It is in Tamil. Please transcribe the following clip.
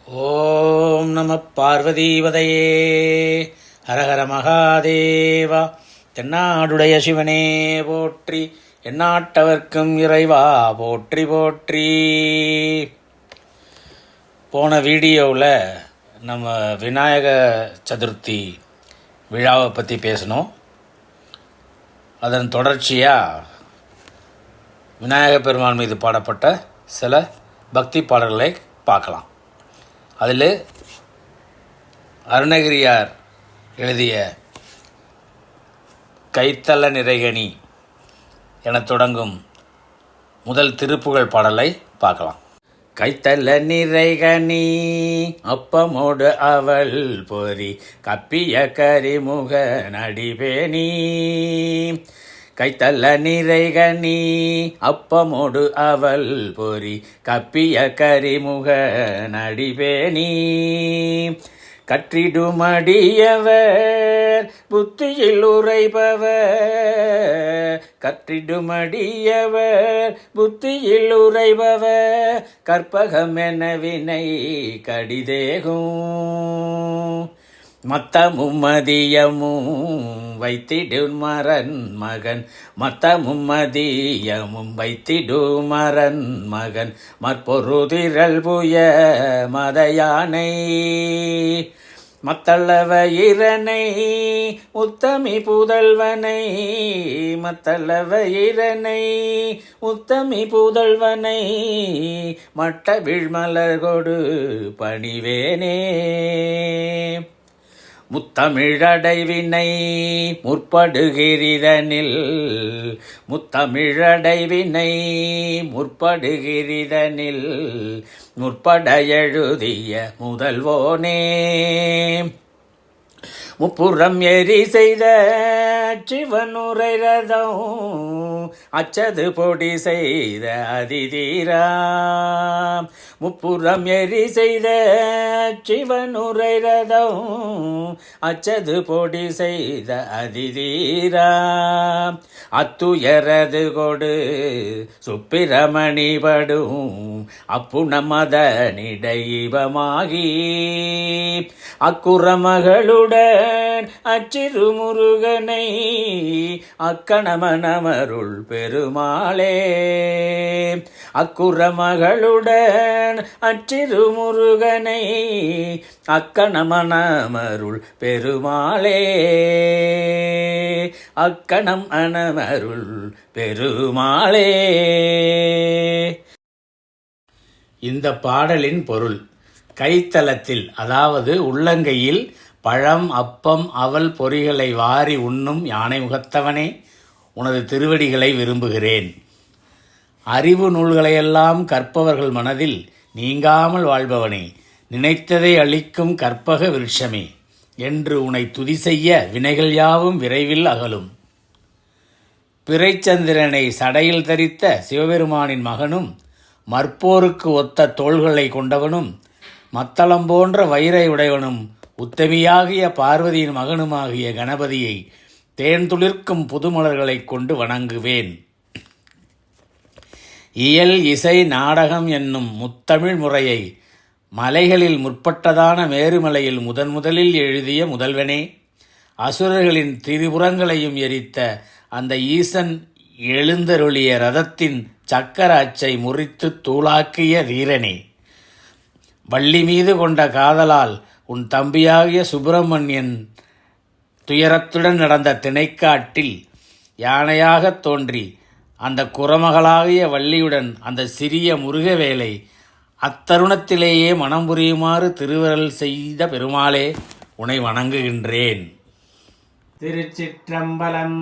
ஓம் நம பார்வதீவதையே ஹரஹர மகாதேவா. தென்னாடுடைய சிவனே போற்றி, எந்நாட்டவர்க்கும் இறைவா போற்றி போற்றி. போன வீடியோவில் நம்ம விநாயக சதுர்த்தி விழாவை பற்றி பேசணும். அதன் தொடர்ச்சியாக விநாயகப் பெருமான் மீது பாடப்பட்ட சில பக்தி பாடல்களை பார்க்கலாம். அதில் அருணகிரியார் எழுதிய கைத்தல நிறைகனி என தொடங்கும் முதல் திருப்புகழ் பாடலை பார்க்கலாம். கைத்தல நிறைகனி அப்பமோடு அவள் பொறி கப்பிய கரிமுக நடிபேணி. கைத்தல்ல நிறைகனி அப்பமோடு அவள் பொறி கப்பிய கரிமுக நடிபேணி. கற்றிடுமடியவர் புத்தியில் உரைபவர், கற்றிடுமடியவர் புத்தியில் உரைபவர் கற்பகமென வினை கடிதேகும். மத்தமும் மதியமும் வைத்திடுமரன் மகன், மத்தமும் மதியமும் வைத்திடுமரன் மகன் மற்பொருதிரள் புய மதயானை. மத்தளவ இரனை உத்தமி புதல்வனை, மத்தளவ இரனை உத்தமி புதல்வனை மட்ட விழ்மலர் கொடு பணிவேனே. முத்தமிழடைவினை முற்படுகிறிதனில், முத்தமிழடைவினை முற்படுகிறிதனில் முற்பட எழுதிய முதல்வோனே. முப்புறம் எரி செய்த சிவனுரை ரதம், அச்சது பொடி செய்த அதிதீரா. முப்புறம் எரி செய்த சிவனுரை ரதம், அச்சது பொடி செய்த அதிதீரா. அத்துயரது கொடு சுப்பிரமணி படும் அப்புணமதனிடைவமாகி. அக்குறமகளுடன் அச்சிறு முருகனை அக்கணமனமருள் பெருமாளே. அக்குறமகளுடன் அச்சிறு முருகனை அக்கணமனமருள் பெருமாளே. அக்கணம் அனமருள் பெருமாளே. இந்த பாடலின் பொருள்: கைத்தலத்தில், அதாவது உள்ளங்கையில் பழம் அப்பம் அவல் பொறிகளை வாரி உண்ணும் யானை முகத்தவனே, உனது திருவடிகளை விரும்புகிறேன். அறிவு நூல்களையெல்லாம் கற்பவர்கள் மனதில் நீங்காமல் வாழ்பவனே, நினைத்ததை அளிக்கும் கற்பக விருட்சமே என்று உன்னை துதி செய்ய வினைகள் யாவும் விரைவில் அகலும். பிறைச்சந்திரனை சடையில் தரித்த சிவபெருமானின் மகனும், மற்போருக்கு ஒத்த தோள்களை கொண்டவனும், மத்தளம் போன்ற வயிறை உடையவனும், உத்தமியாகிய பார்வதியின் மகனுமாகிய கணபதியை தேன்துளிர்க்கும் புதுமலர்களைக் கொண்டு வணங்குவேன். இயல் இசை நாடகம் என்னும் முத்தமிழ் முறையை மலைகளில் முற்பட்டதான மேருமலையில் முதலில் எழுதிய முதல்வனே, அசுரர்களின் திரிபுரங்களையும் எரித்த அந்த ஈசன் எழுந்தருளிய ரதத்தின் சக்கர அச்சை முறித்து தூளாக்கிய வீரனே, வள்ளி மீது கொண்ட காதலால் உன் தம்பியாகிய சுப்பிரமணியன் துயரத்துடன் நடந்த திணைக்காட்டில் யானையாகத் தோன்றி அந்த குறமகளாகிய வள்ளியுடன் அந்த சிறிய முருகவேலை அத்தருணத்திலேயே மனம் புரியுமாறு திருவருள் செய்த பெருமாளே, உன்னை வணங்குகின்றேன். திருச்சிற்றம்பலம்.